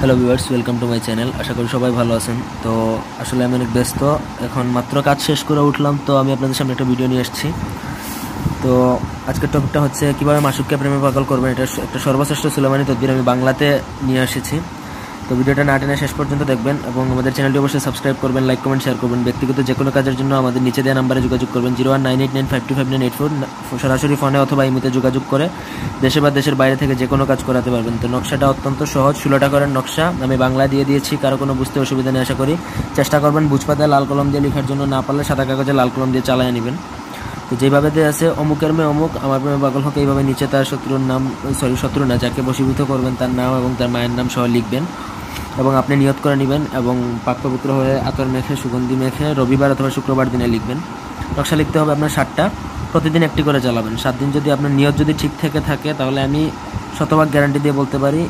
Hello viewers, welcome to my channel. আশা করি সবাই ভালো আছেন। তো আসলে আমি অনেক ব্যস্ত, এখন মাত্র কাজ শেষ করে উঠলাম, তো আমি আপনাদের সামনে একটা ভিডিও নিয়ে এসেছি। তো আজকের টপিকটা হচ্ছে কীভাবে মাসুককে প্রেমে পাগল করবেন। এটা একটা সর্বশ্রেষ্ঠ সুলেমানি তদবির আমি বাংলাতে নিয়ে এসেছি। তো ভিডিওটা না টেনে শেষ পর্যন্ত দেখবেন এবং আমাদের চ্যানেলটি অবশ্যই সাবস্ক্রাইব করবেন, লাইক কমেন্ট শেয়ার করবেন। ব্যক্তিগত যে কোনো কাজের জন্য আমাদের নিচে দেওয়া নাম্বারে যোগাযোগ করবেন 019895259984। সরাসরি ফোনে অথবা ইমোতে যোগাযোগ করে দেশে বা দেশের বাইরে থেকে যে কোনো কাজ করাতে পারবেন। তো নকশাটা অত্যন্ত সহজ, 16টা করের নকশা আমি বাংলায় দিয়ে দিয়েছি, কারো কোনো বুঝতে অসুবিধা নেই আশা করি। চেষ্টা করবেন বুঝপাতায় লাল কলম দিয়ে লেখার জন্য, না পারলে সাদা কাগজে লাল কলম দিয়ে চালায় নেবেন। তো যেভাবে দেওয়া আছে অমুকের মেয়ে অমুক আমার প্রেমে পাগল হোক, এইভাবে নিচে তার শত্রুর নাম, শত্রু না, যাকে বশীভূত করবেন তার নাম এবং তার মায়ের নাম সহ লিখবেন এবং আপনি নিয়ত করে নেবেন এবং পাক পবিত্র হয়ে আতর মেখে সুগন্ধি মেখে রবিবার অথবা শুক্রবার দিনে লিখবেন। নকশা লিখতে হবে আপনার 7টা, প্রতিদিন একটি করে চালাবেন। 7 দিন যদি আপনার নিয়ত যদি ঠিক থেকে থাকে তাহলে আমি শতভাগ গ্যারান্টি দিয়ে বলতে পারি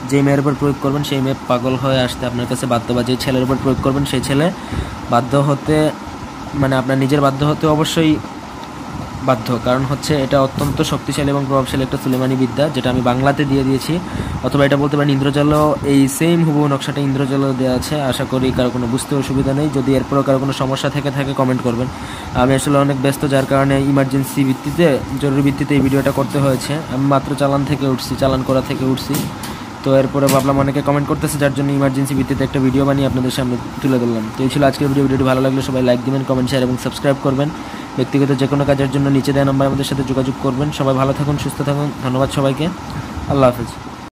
যে মেয়ের উপর প্রয়োগ করবেন সেই মেয়ে পাগল হয়ে আসতে আপনার কাছে বাধ্য, বা যে ছেলের উপর প্রয়োগ করবেন সেই ছেলে বাধ্য হতে, মানে আপনার নিজের বাধ্য হতে অবশ্যই বাধ্য। কারণ হচ্ছে এটা অত্যন্ত শক্তিশালী এবং প্রভাবশালী একটা সুলেমানি বিদ্যা, যেটা আমি বাংলাতে দিয়ে দিয়েছি। অথবা এটা বলতে পারেন ইন্দ্রজালও, এই সেম হুবহু নকশাটা ইন্দ্রজালও দেওয়া আছে। আশা করি কারো কোনো বুঝতে অসুবিধা নেই। যদি এরপরও কারো কোনো সমস্যা থেকে থাকে কমেন্ট করবেন। আমি আসলে অনেক ব্যস্ত, যার কারণে ইমার্জেন্সি ভিত্তিতে, জরুরি ভিত্তিতে এই ভিডিওটা করতে হয়েছে। আমি মাত্র চালান করা থেকে উঠছি। তো এরপরে ভাবলাম অনেকে কমেন্ট করতেছে, যার জন্য ইমার্জেন্সি ভিত্তিতে একটা ভিডিও বানিয়ে আপনাদের সামনে তুলে ধরলাম। তো এই ছিল আজকের ভিডিওটি ভালো লাগলে সবাই লাইক দিবেন, কমেন্ট শেয়ার এবং সাবস্ক্রাইব করবেন। ব্যক্তিগত যে কোনো কাজের জন্য নিচে দেওয়া নাম্বার আমাদের সাথে যোগাযোগ করবেন। সবাই ভালো থাকুন, সুস্থ থাকুন। ধন্যবাদ সবাইকে। আল্লাহ হাফেজ।